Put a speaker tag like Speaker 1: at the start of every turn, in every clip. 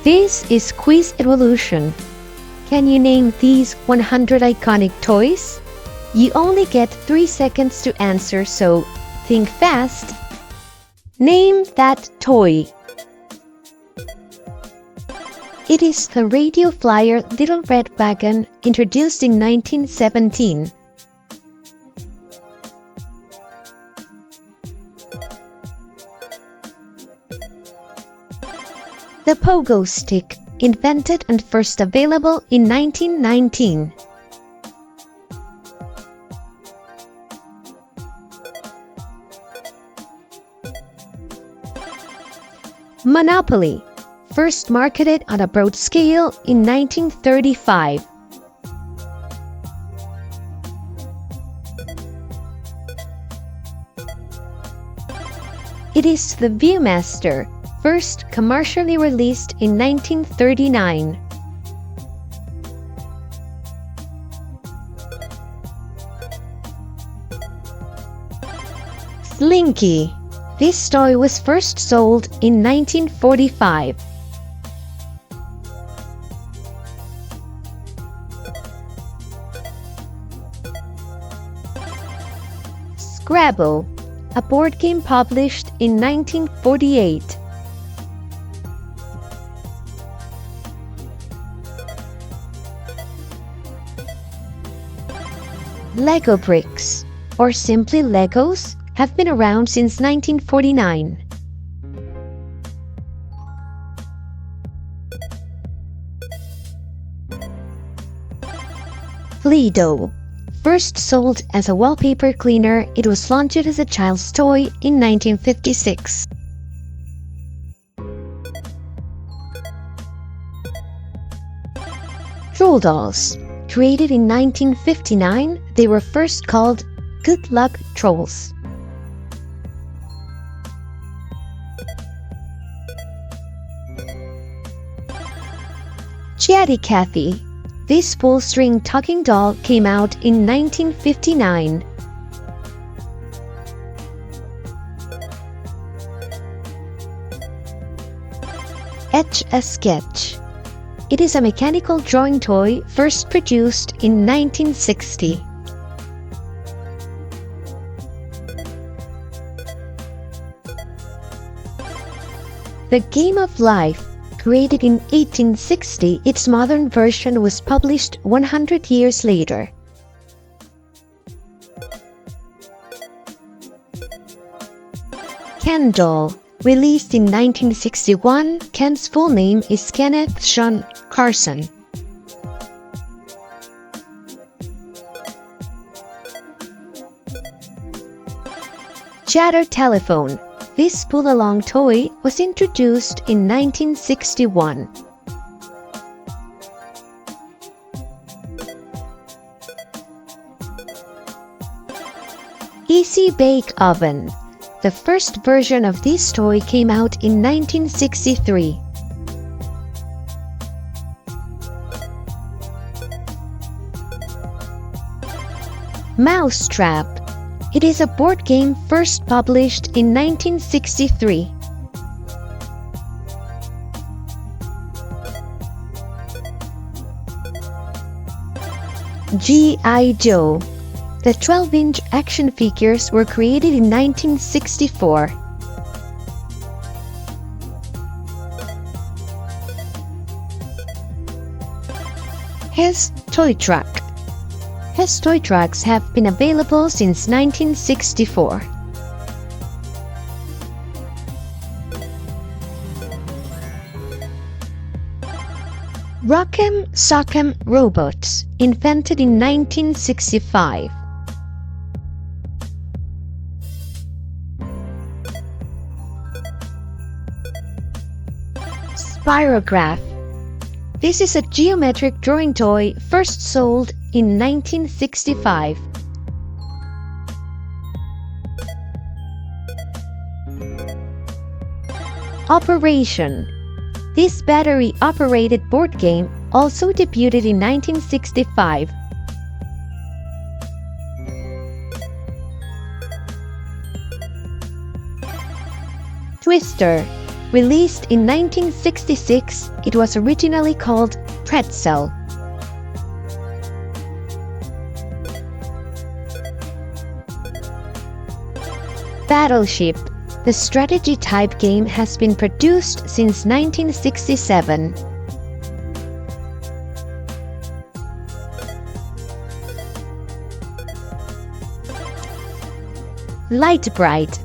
Speaker 1: This is Quiz Evolution. Can you name these 100 iconic toys? You only get 3 seconds to answer, so think fast. Name that toy. It is the Radio Flyer Little Red Wagon, introduced in 1917. The pogo stick, invented and first available in 1919. Monopoly, first marketed on a broad scale in 1935. It is the Viewmaster, first commercially released in 1939. Slinky. This toy was first sold in 1945. Scrabble, a board game published in 1948. Lego bricks, or simply Legos, have been around since 1949. Play-Doh. First sold as a wallpaper cleaner, it was launched as a child's toy in 1956. Troll dolls. Created in 1959, they were first called Good Luck Trolls. Chatty Cathy. This pull-string talking doll came out in 1959. Etch-a-Sketch. It is a mechanical drawing toy first produced in 1960. The Game of Life. Created in 1860, its modern version was published 100 years later. Ken doll. Released in 1961, Ken's full name is Kenneth Sean Carson. Chatter telephone. This pull-along toy was introduced in 1961. Easy Bake Oven. The first version of this toy came out in 1963. Mousetrap. It is a board game first published in 1963. G.I. Joe. The 12-inch action figures were created in 1964. Hess Toy Truck. Hess toy trucks have been available since 1964. Rock'em Sock'em Robots, invented in 1965. Spirograph. This is a geometric drawing toy first sold in 1965. Operation. This battery-operated board game also debuted in 1965. Twister. Released in 1966, it was originally called Pretzel. Battleship. The strategy type game has been produced since 1967. Light Bright,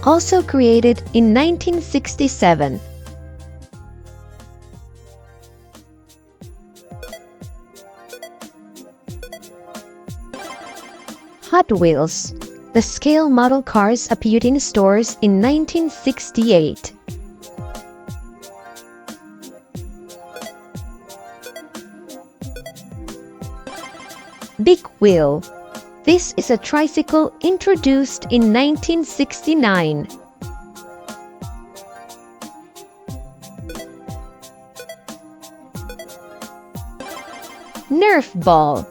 Speaker 1: also created in 1967. Hot Wheels. The scale model cars appeared in stores in 1968. Big Wheel. This is a tricycle introduced in 1969. Nerf Ball.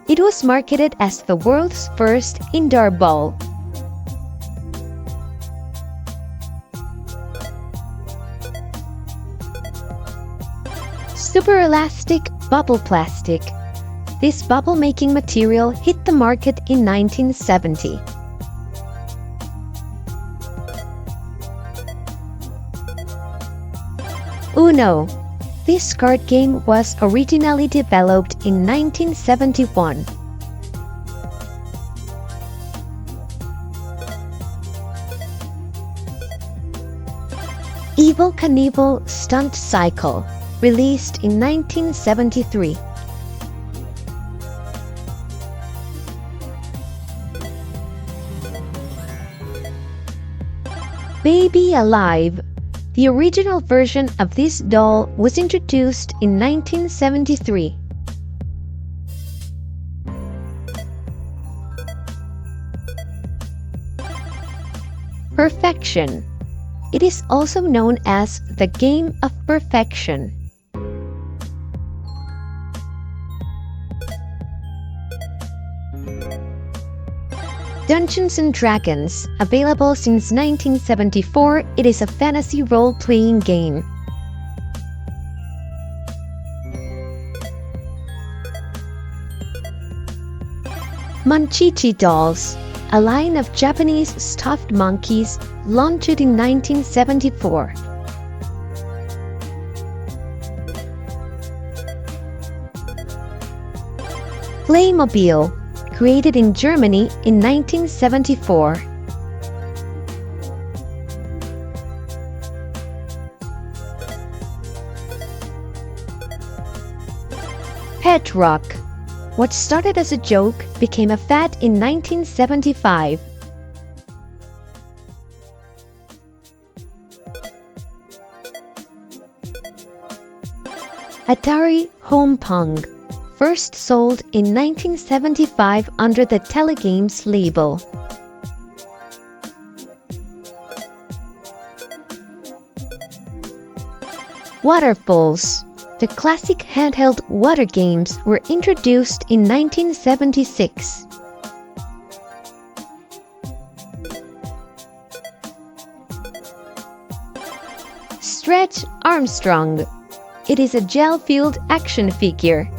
Speaker 1: It was marketed as the world's first indoor ball. Super Elastic Bubble Plastic. This bubble-making material hit the market in 1970. Uno. This card game was originally developed in 1971. Evel Knievel Stunt Cycle, released in 1973. Baby Alive. The original version of this doll was introduced in 1973. Perfection. It is also known as the Game of Perfection. Dungeons & Dragons. Available since 1974, it is a fantasy role-playing game. Monchichi Dolls. A line of Japanese stuffed monkeys launched in 1974. Playmobil. Created in Germany in 1974. Pet Rock. What started as a joke became a fad in 1975. Atari Home Pong. First sold in 1975 under the Telegames label. Waterfalls. The classic handheld water games were introduced in 1976. Stretch Armstrong. It is a gel-filled action figure.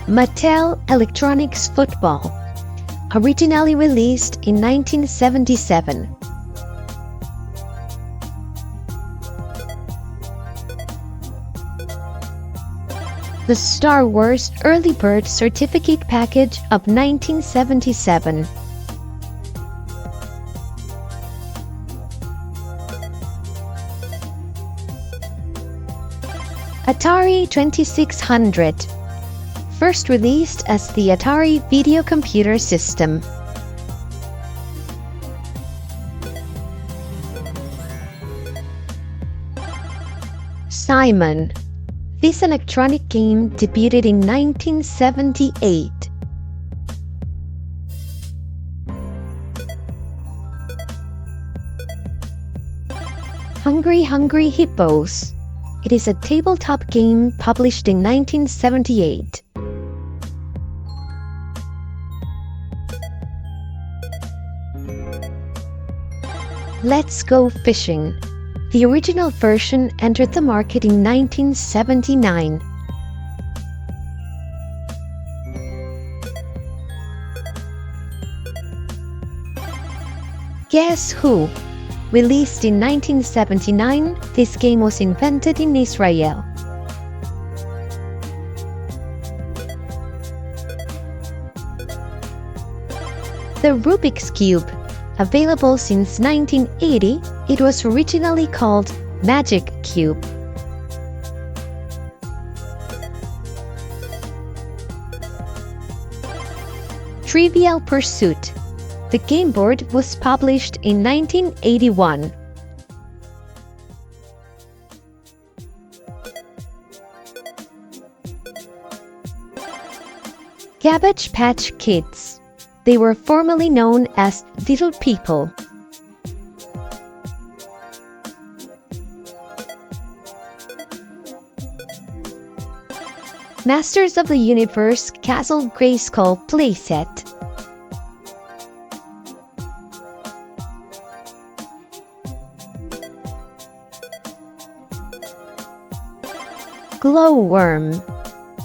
Speaker 1: Mattel Electronics Football. Originally released in 1977. The Star Wars Early Bird Certificate Package of 1977. Atari 2600. First released as the Atari Video Computer System. Simon. This electronic game debuted in 1978. Hungry Hungry Hippos. It is a tabletop game published in 1978. Let's Go Fishing. The original version entered the market in 1979. Guess Who? Released in 1979, this game was invented in Israel. The Rubik's Cube. Available since 1980, it was originally called Magic Cube. Trivial Pursuit. The game board was published in 1981. Cabbage Patch Kids. They were formerly known as Little People. Masters of the Universe Castle Grayskull playset. Glowworm.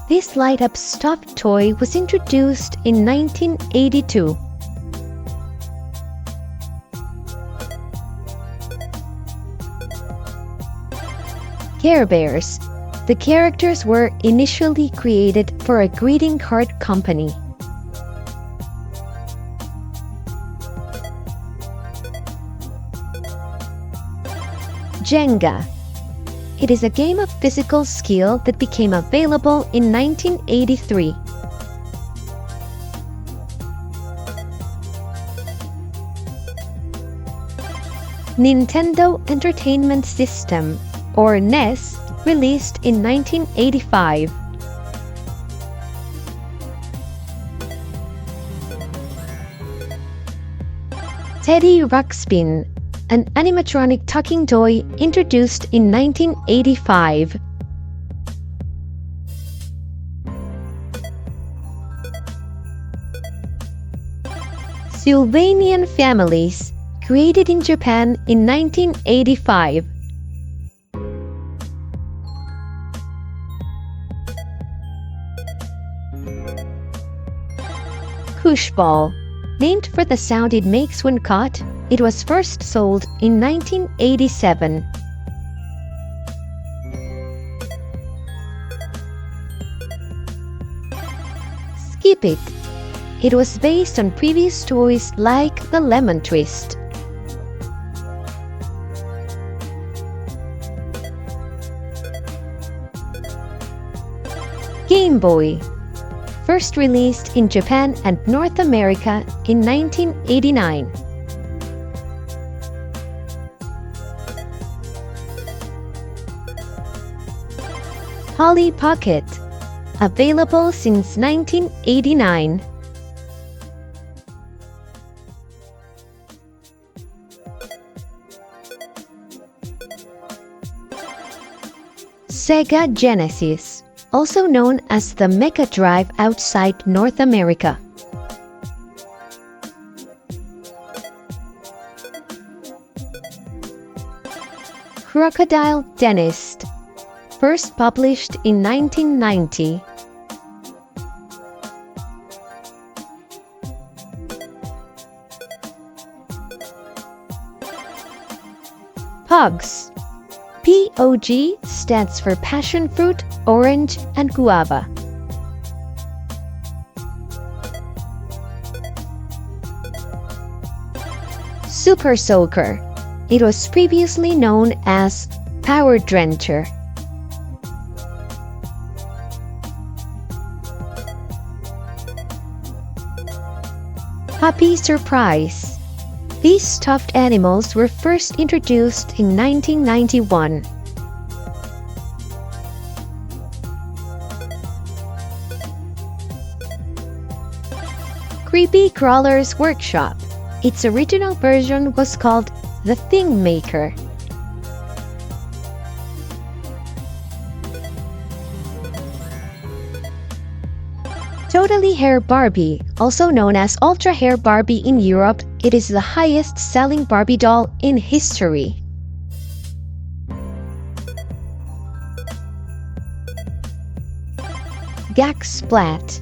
Speaker 1: This light-up stuffed toy was introduced in 1982. Care Bears. The characters were initially created for a greeting card company. Jenga. It is a game of physical skill that became available in 1983. Nintendo Entertainment System, or NES, released in 1985. Teddy Ruxpin, an animatronic talking toy introduced in 1985. Sylvanian Families, created in Japan in 1985. Kushball. Named for the sound it makes when caught, it was first sold in 1987. Skip It. It was based on previous toys like the Lemon Twist. Game Boy. First released in Japan and North America in 1989. Polly Pocket. Available since 1989. Sega Genesis, also known as the Mega Drive outside North America. Crocodile Dentist. First published in 1990. POGs. POG stands for passion fruit, orange, and guava. Super Soaker. It was previously known as Power Drencher. Puppy Surprise. These stuffed animals were first introduced in 1991. Creepy Crawler's Workshop. Its original version was called The Thing Maker. Totally Hair Barbie, also known as Ultra Hair Barbie in Europe, it is the highest-selling Barbie doll in history. Gak Splat.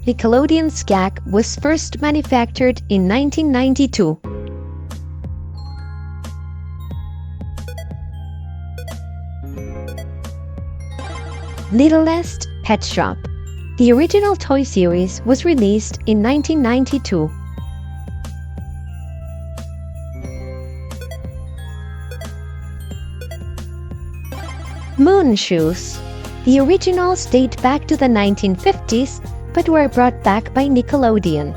Speaker 1: Nickelodeon's Gak was first manufactured in 1992. Littlest Pet Shop. The original toy series was released in 1992. Moon Shoes. The originals date back to the 1950s but were brought back by Nickelodeon.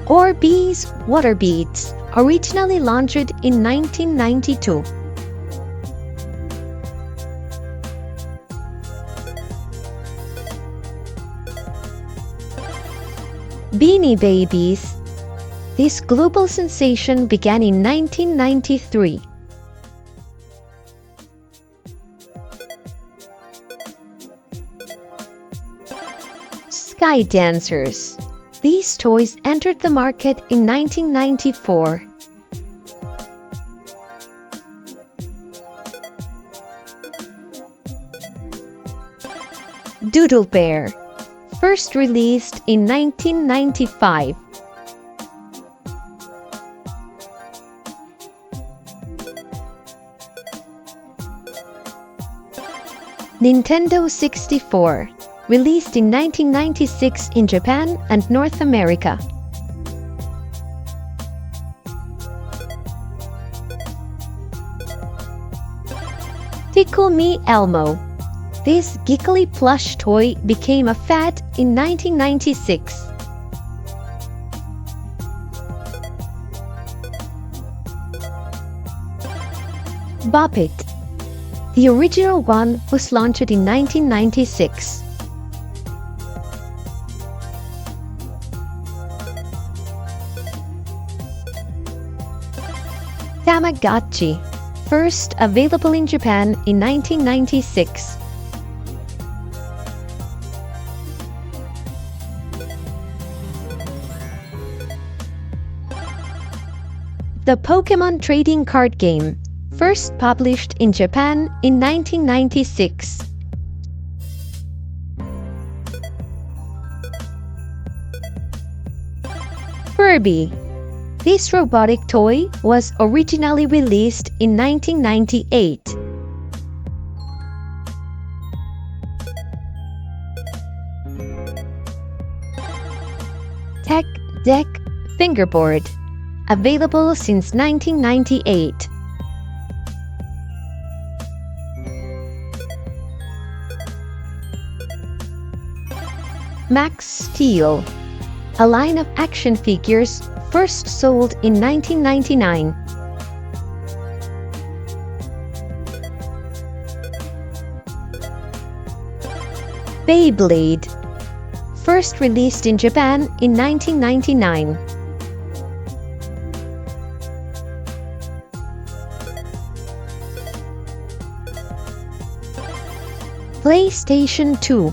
Speaker 1: Orbeez Water Beads, originally launched in 1992. Beanie Babies. This global sensation began in 1993. Sky Dancers. These toys entered the market in 1994. Doodle Bear. First released in 1995. Nintendo 64. Released in 1996 in Japan and North America. Tickle Me Elmo. This giggly plush toy became a fad in 1996. Bop It. The original one was launched in 1996. Tamagotchi. First available in Japan in 1996. The Pokemon trading card game. First published in Japan in 1996. Furby. This robotic toy was originally released in 1998. Tech Deck Fingerboard. Available since 1998. Max Steel. A line of action figures first sold in 1999. Beyblade. First released in Japan in 1999. PlayStation 2.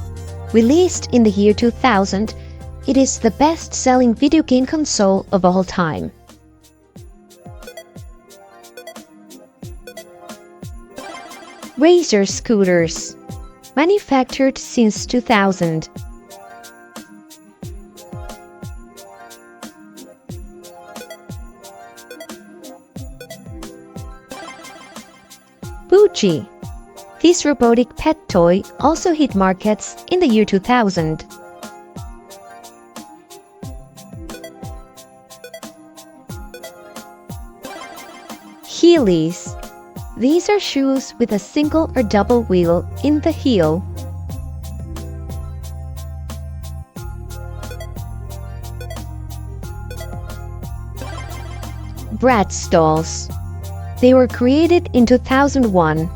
Speaker 1: Released in the year 2000, it is the best-selling video game console of all time. Razer Scooters. Manufactured since 2000. Poochie. This robotic pet toy also hit markets in the year 2000. Heelys. These are shoes with a single or double wheel in the heel. Bratz dolls. They were created in 2001.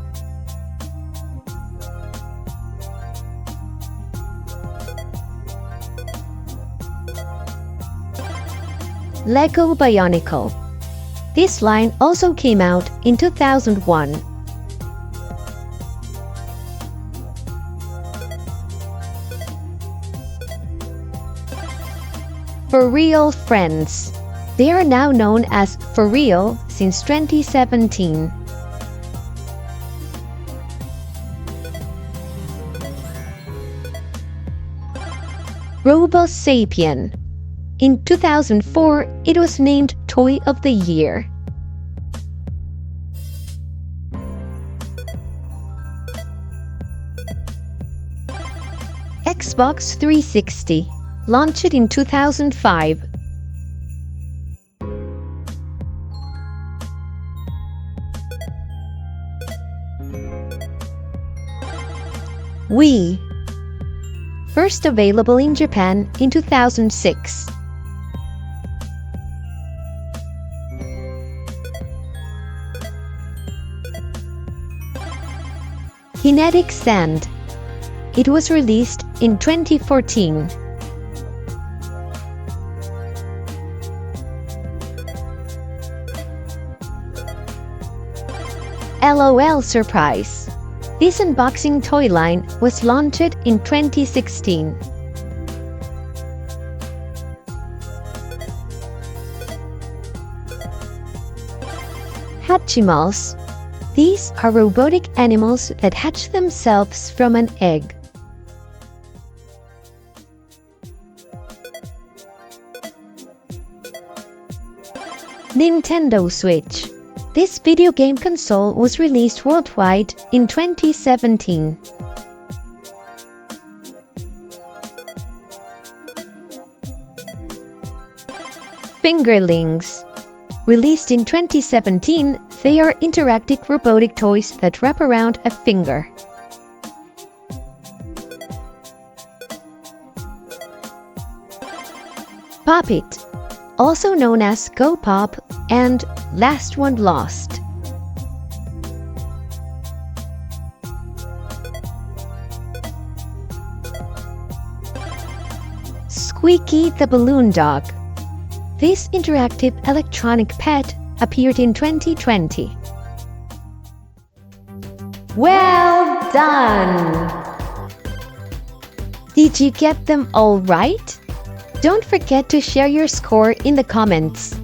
Speaker 1: Lego Bionicle. This line also came out in 2001. For Real Friends. They are now known as For Real since 2017. RoboSapien. In 2004, it was named Toy of the Year. Xbox 360. Launched in 2005. Wii. First available in Japan in 2006. Kinetic Sand. It was released in 2014. LOL Surprise. This unboxing toy line was launched in 2016. Hatchimals. These are robotic animals that hatch themselves from an egg. Nintendo Switch. This video game console was released worldwide in 2017. Fingerlings. Released in 2017, they are interactive robotic toys that wrap around a finger. Pop It. Also known as Go Pop and Last One Lost. Squeaky the Balloon Dog. This interactive electronic pet appeared in 2020. Well done! Did you get them all right? Don't forget to share your score in the comments.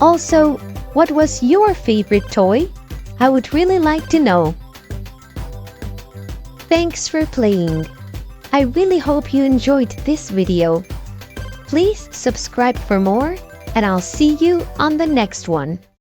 Speaker 1: Also, what was your favorite toy? I would really like to know. Thanks for playing. I really hope you enjoyed this video. Please subscribe for more, and I'll see you on the next one.